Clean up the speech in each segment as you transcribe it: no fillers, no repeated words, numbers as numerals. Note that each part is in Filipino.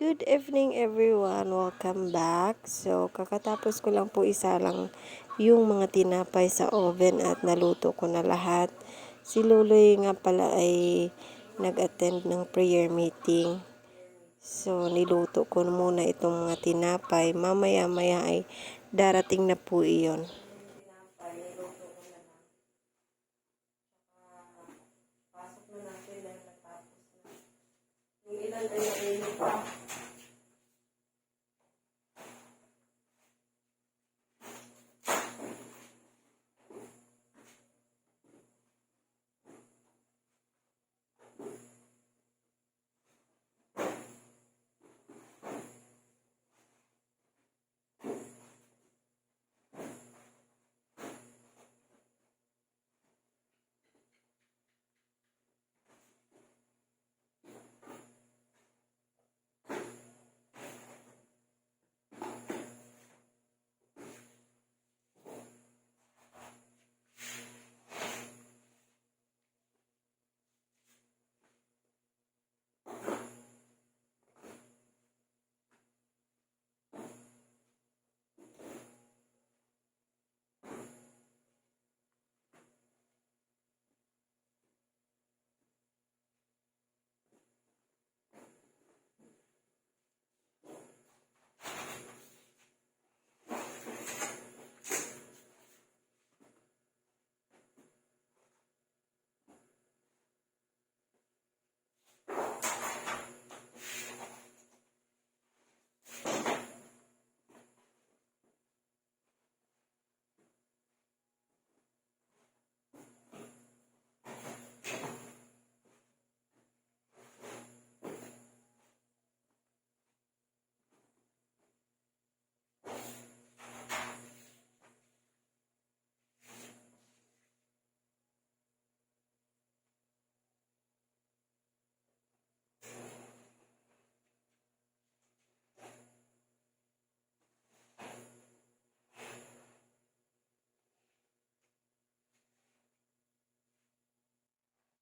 Good evening everyone, welcome back. So, kakatapos ko lang po isa lang yung mga tinapay sa oven at naluto ko na lahat. Si Luloy nga pala ay nag-attend ng prayer meeting. So, niluto ko muna itong mga tinapay. Mamaya-maya ay darating na po iyon. Pasok na natin dahil natapos na. Yung ilan ay nainit pa.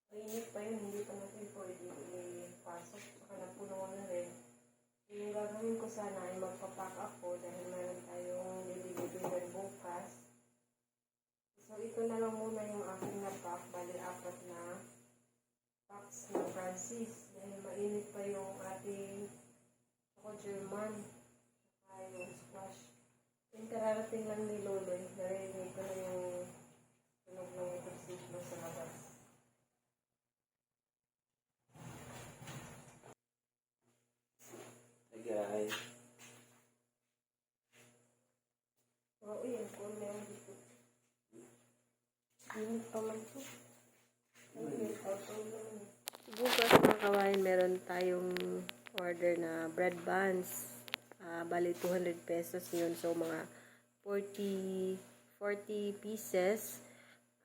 Mainit pa yun, hindi pa natin pwede ipasok. Saka napuno na rin. Yung gagawin ko sana ay magpapack ako dahil meron tayong delivery bukas. So, ito na lang muna yung aking na-pack. Bali, 4 na packs ng Francis. Dahil mainit pa yung ating Choco German. Saka yung squash. Yung kararating lang ni Loloy. Narinig ko na yung tunog ng motorsiklo sa labas. Guys, Oo, yan po. Meron dito. Init pa man po. Bukas mga kawain, meron tayong order na bread buns. Bali 200 pesos yun. So, mga 40 pieces.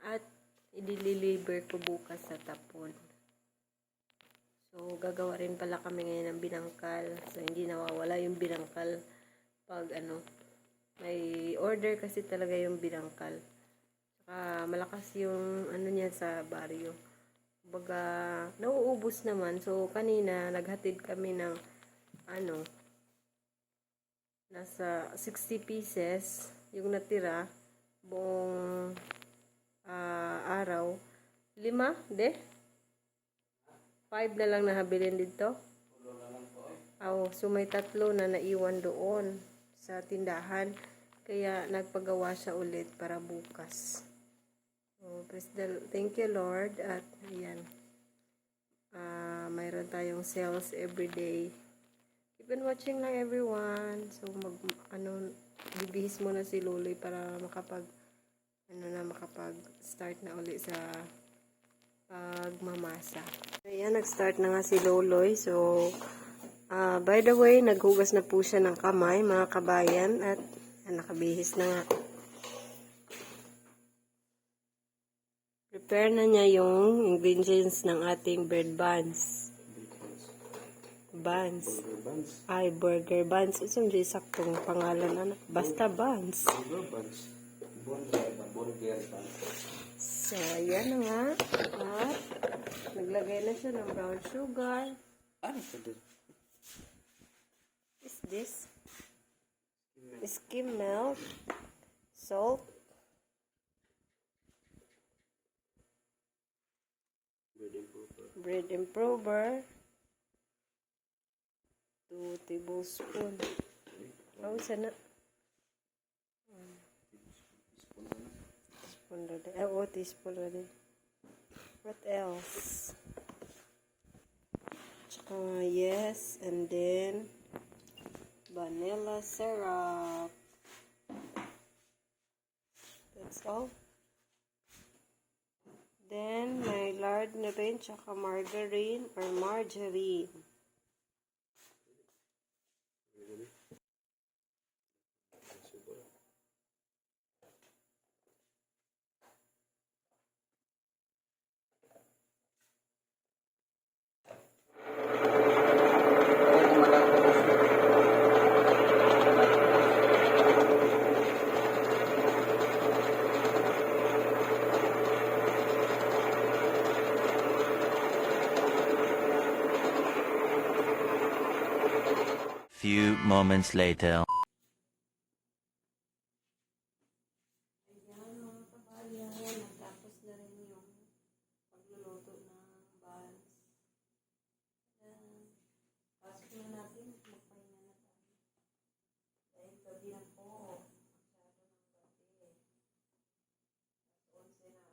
At i-deliver ko bukas sa Tapon. So, gagawa rin pala kami ngayon ng binangkal. So, hindi nawawala yung binangkal pag may order kasi talaga yung binangkal. Saka, malakas yung niya sa baryo. Baga, nauubos naman. So, kanina, naghatid kami ng nasa 60 pieces. Yung natira, buong araw. 5 na lang nahabilin dito. So may 3 na naiwan doon sa tindahan. Kaya nagpagawa siya ulit para bukas. Thank you Lord. At ayan. Mayroon tayong sales every day. Keep on watching lang everyone. So bibihis muna si Luloy para makapag start na ulit sa pagmamasa. Ayan, nag-start na nga si Loloy. So, by the way, naghugas na po siya ng kamay, mga kabayan. At nakabihis na nga. Prepare na niya yung ingredients ng ating bread buns. Buns. Ay, burger buns. Ito hindi saktong pangalan. Basta buns. burger buns. Burger buns. So, ayan na nga. At naglagay na siya ng brown sugar. Ano ito? this? Skim milk, salt, bread improver, 2 tablespoon. Oh, sana. Teaspoon ready. Oh, teaspoon ready. What else? Tsaka, yes, and then vanilla syrup. That's all. Then, may lard na rin, tsaka margarine or margarine. Few moments later. Ayan, mga kabayan, natapos na rin yung pagluluto ng buns. Pasok na natin, magpahinga na tayo. Dahil gabi na po, masyado ng gabi. 11 na ata.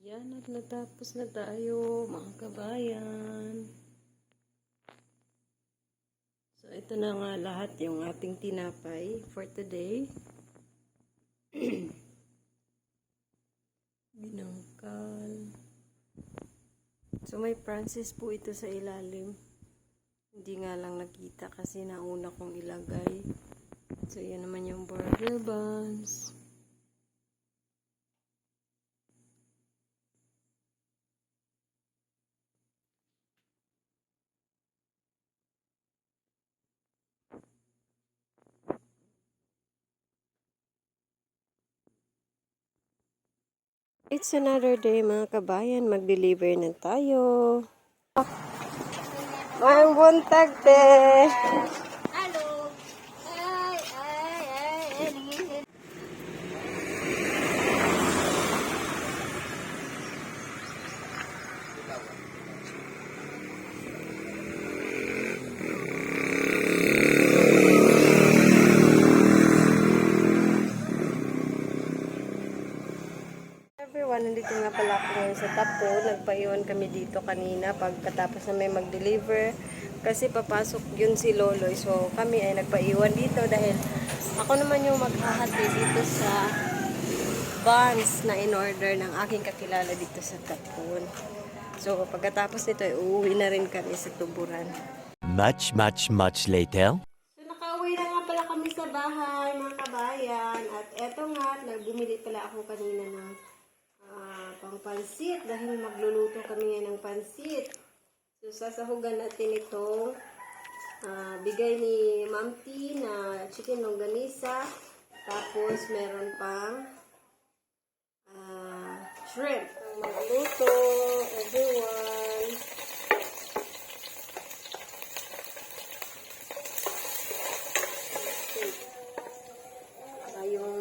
Yan, at natapos na tayo, mga kabayan. So, ito na nga lahat yung ating tinapay for today. Binangkal. So, may Francis po ito sa ilalim. Hindi nga lang nakita kasi nauna kong ilagay. So, yan naman yung burger buns. It's another day, mga kabayan. Mag-deliver na tayo. Ang buntag, te. Hello. Ay. Everyone, nandito nga pala ako ngayon sa Tapo. Nagpaiwan kami dito kanina pagkatapos na may mag-deliver. Kasi papasok yun si Loloy. So kami ay nagpaiwan dito dahil ako naman yung maghahati dito sa buns na in-order ng aking kakilala dito sa Tapo. So pagkatapos nito ay uuwi na rin kami sa Tuburan. Much later. So nakauwi na nga pala kami sa bahay, mga kabayan. At eto nga, nagbumili pala ako kanina ng pang pansit dahil magluluto kami ngayon ng pansit. So sasahugan natin itong bigay ni Ma'am T na chicken longganisa. Tapos meron pang shrimp. Ang magluto, everyone. Yung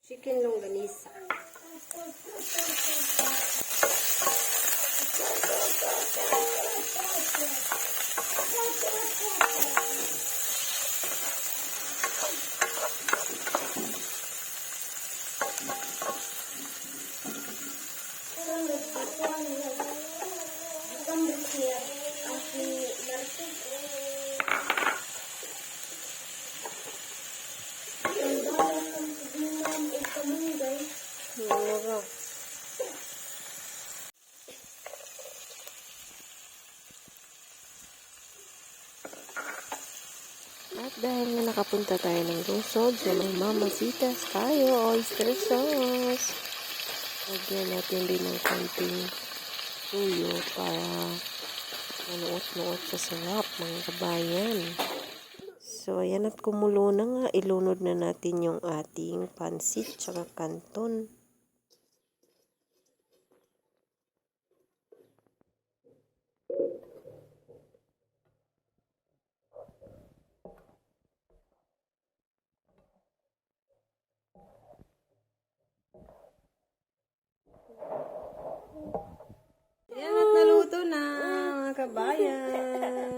chicken longganisa. numbers here. Asking Martin. Ang dami kong sabihan. Ito mo guys. Mura. At dahil nga nakapunta tayo ng Lungsod, so may mamasitas tayo, oyster sauce. Lagyan natin din ng konting tuyo para manuot-nuot sa sarap, mga kabayan. So, ayan at kumulo na nga. Ilunod na natin yung ating pansit tsaka kanton. Ayan at naluto na, mga kabayan.